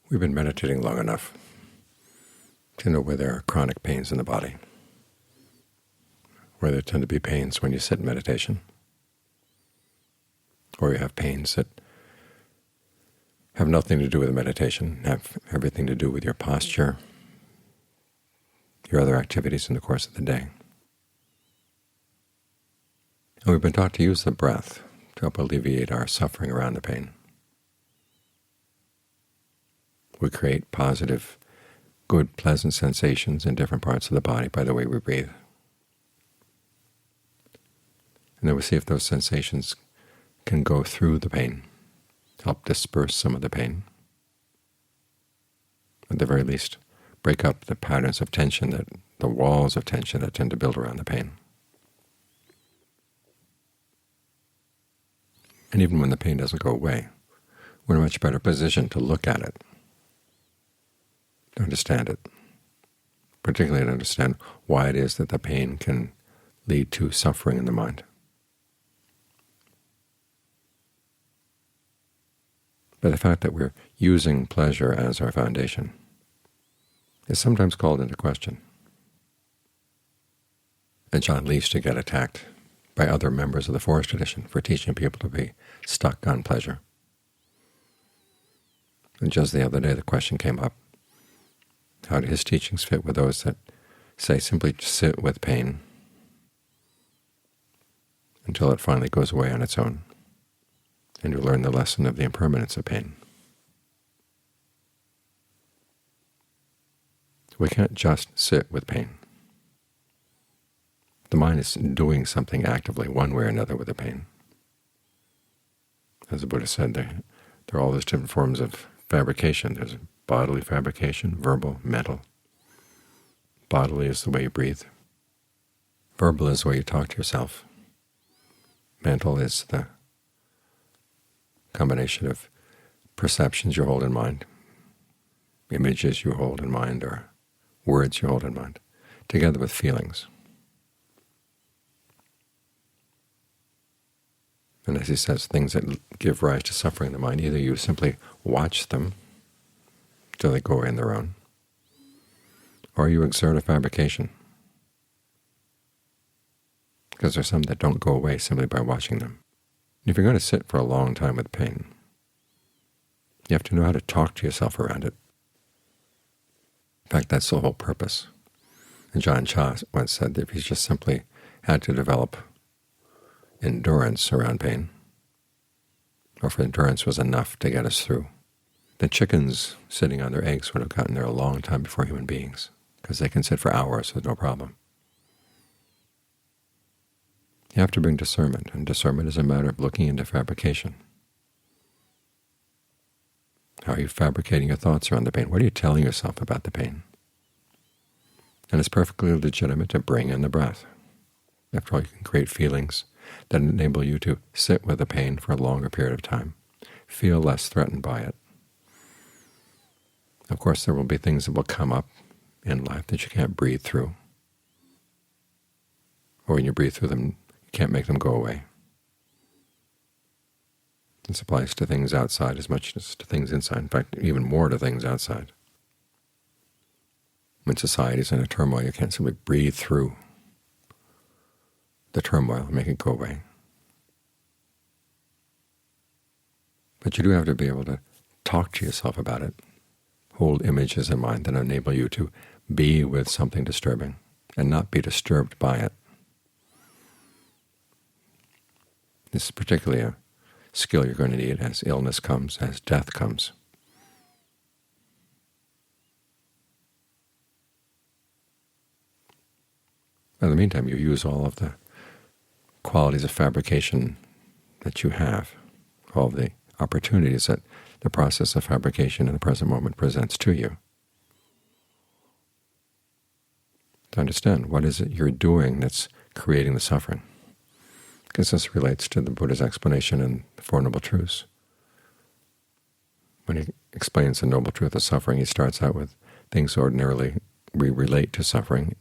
We've been meditating long enough to know where there are chronic pains in the body, where there tend to be pains when you sit in meditation, or you have pains that have nothing to do with meditation, have everything to do with your posture, your other activities in the course of the day. And we've been taught to use the breath to help alleviate our suffering around the pain. We create positive, good, pleasant sensations in different parts of the body by the way we breathe. And then we see if those sensations can go through the pain, help disperse some of the pain. At the very least, break up the patterns of tension, the walls of tension that tend to build around the pain. And even when the pain doesn't go away, we're in a much better position to look at it, to understand it, particularly to understand why it is that the pain can lead to suffering in the mind. But the fact that we're using pleasure as our foundation is sometimes called into question. And John Lee used to get attacked by other members of the Forest tradition for teaching people to be stuck on pleasure. And just the other day the question came up, how do his teachings fit with those that say simply sit with pain until it finally goes away on its own, and you learn the lesson of the impermanence of pain? We can't just sit with pain. The mind is doing something actively one way or another with the pain. As the Buddha said, there are all those different forms of fabrication. There's bodily fabrication, verbal, mental. Bodily is the way you breathe. Verbal is the way you talk to yourself. Mental is the combination of perceptions you hold in mind, images you hold in mind, or words you hold in mind, together with feelings. And as he says, things that give rise to suffering in the mind, either you simply watch them till they go away on their own, or you exert a fabrication, because there are some that don't go away simply by watching them. And if you're going to sit for a long time with pain, you have to know how to talk to yourself around it. In fact, that's the whole purpose. And John Cha once said that if he just simply had to develop endurance around pain, or if endurance was enough to get us through, the chickens sitting on their eggs would have gotten there a long time before human beings, because they can sit for hours with no problem. You have to bring discernment, and discernment is a matter of looking into fabrication. How are you fabricating your thoughts around the pain? What are you telling yourself about the pain? And it's perfectly legitimate to bring in the breath. After all, you can create feelings that enable you to sit with the pain for a longer period of time, feel less threatened by it. Of course, there will be things that will come up in life that you can't breathe through, or when you breathe through them, you can't make them go away. This applies to things outside as much as to things inside, in fact, even more to things outside. When society is in a turmoil, you can't simply breathe through the turmoil and make it go away. But you do have to be able to talk to yourself about it, hold images in mind that enable you to be with something disturbing and not be disturbed by it. This is particularly a skill you're going to need as illness comes, as death comes. In the meantime, you use all of the qualities of fabrication that you have, all of the opportunities that the process of fabrication in the present moment presents to you, to understand what is it you're doing that's creating the suffering. Because this relates to the Buddha's explanation in the Four Noble Truths. When he explains the noble truth of suffering, he starts out with things ordinarily we relate to suffering: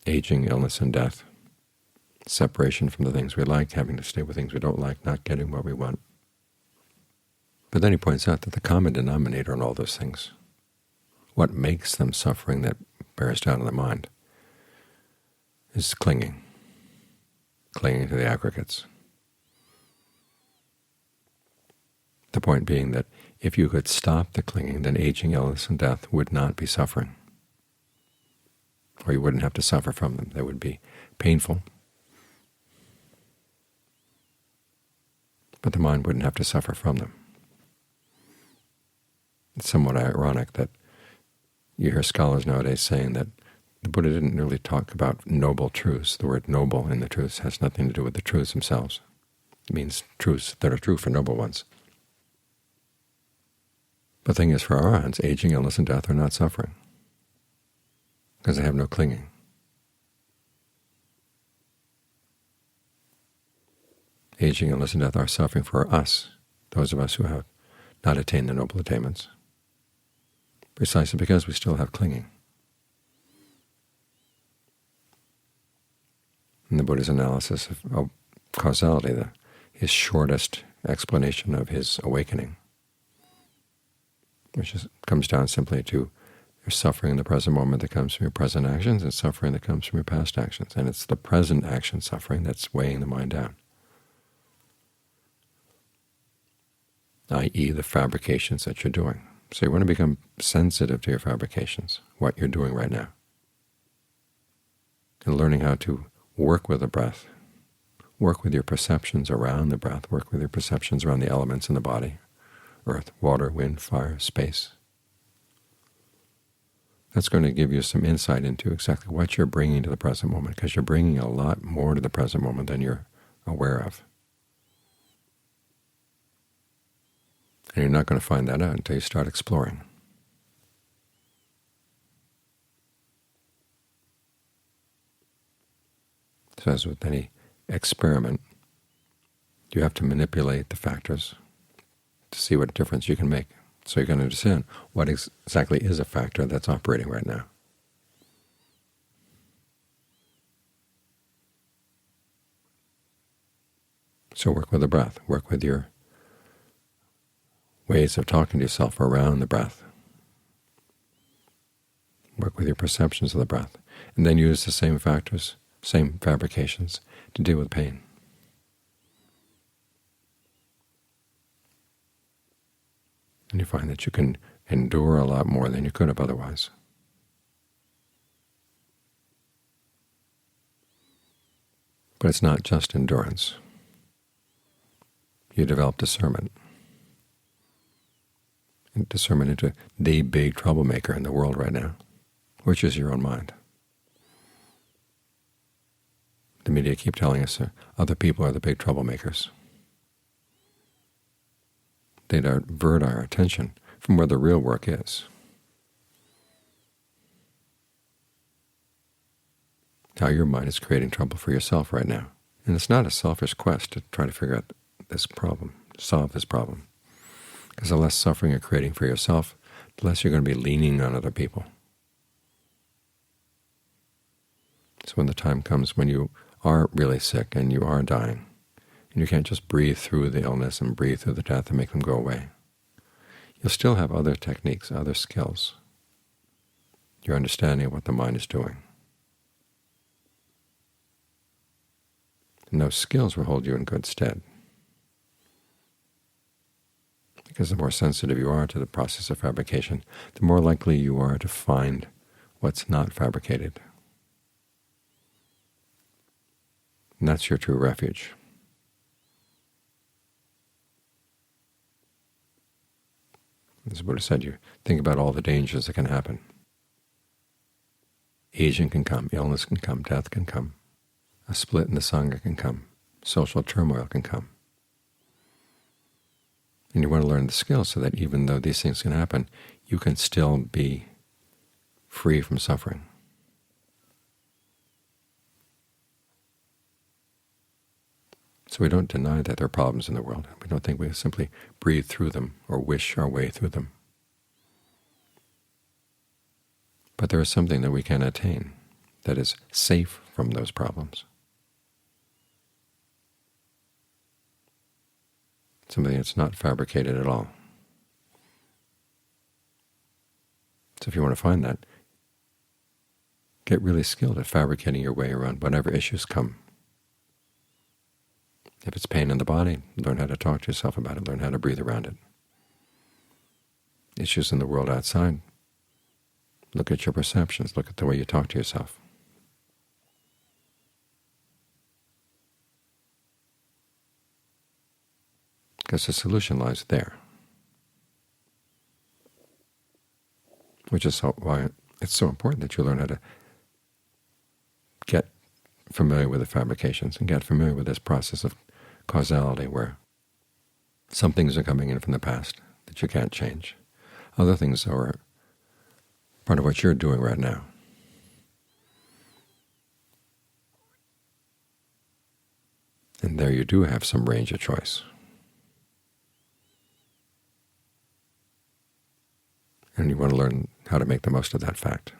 aging, illness, and death, separation from the things we like, having to stay with things we don't like, not getting what we want. But then he points out that the common denominator in all those things, what makes them suffering that bears down on the mind, is clinging to the aggregates. The point being that if you could stop the clinging, then aging, illness, and death would not be suffering, or you wouldn't have to suffer from them. They would be painful, but the mind wouldn't have to suffer from them. It's somewhat ironic that you hear scholars nowadays saying that the Buddha didn't really talk about noble truths. The word noble in the truths has nothing to do with the truths themselves. It means truths that are true for noble ones. The thing is, for arahants, aging, illness, and death are not suffering, because they have no clinging. Aging, illness, and death are suffering for us, those of us who have not attained the noble attainments, precisely because we still have clinging. In the Buddha's analysis of causality, his shortest explanation of his awakening, which comes down simply to there's suffering in the present moment that comes from your present actions and suffering that comes from your past actions. And it's the present action suffering that's weighing the mind down, i.e. the fabrications that you're doing. So you want to become sensitive to your fabrications, what you're doing right now, and learning how to work with the breath, work with your perceptions around the breath, work with your perceptions around the elements in the body, earth, water, wind, fire, space. That's going to give you some insight into exactly what you're bringing to the present moment, because you're bringing a lot more to the present moment than you're aware of. And you're not going to find that out until you start exploring. So as with any experiment, you have to manipulate the factors to see what difference you can make. So you're going to understand what exactly is a factor that's operating right now. So work with the breath, work with your ways of talking to yourself around the breath, work with your perceptions of the breath, and then use the same factors, same fabrications to deal with pain. And you find that you can endure a lot more than you could have otherwise. But it's not just endurance. You develop discernment. And discernment into the big troublemaker in the world right now, which is your own mind. The media keep telling us that other people are the big troublemakers. They divert our attention from where the real work is. How your mind is creating trouble for yourself right now. And it's not a selfish quest to try to figure out this problem, solve this problem. Because the less suffering you're creating for yourself, the less you're going to be leaning on other people. So when the time comes when you are really sick and you are dying, and you can't just breathe through the illness and breathe through the death and make them go away, you'll still have other techniques, other skills, your understanding of what the mind is doing. And those skills will hold you in good stead, because the more sensitive you are to the process of fabrication, the more likely you are to find what's not fabricated. And that's your true refuge. As the Buddha said, you think about all the dangers that can happen. Aging can come, illness can come, death can come, a split in the Sangha can come, social turmoil can come. And you want to learn the skills so that even though these things can happen, you can still be free from suffering. So we don't deny that there are problems in the world. We don't think we simply breathe through them or wish our way through them. But there is something that we can attain that is safe from those problems. Something that's not fabricated at all. So if you want to find that, get really skilled at fabricating your way around whatever issues come. If it's pain in the body, learn how to talk to yourself about it, learn how to breathe around it. Issues in the world outside, look at your perceptions, look at the way you talk to yourself. Because the solution lies there, which is why it's so important that you learn how to get familiar with the fabrications and get familiar with this process of causality, where some things are coming in from the past that you can't change. Other things are part of what you're doing right now. And there you do have some range of choice. And you want to learn how to make the most of that fact.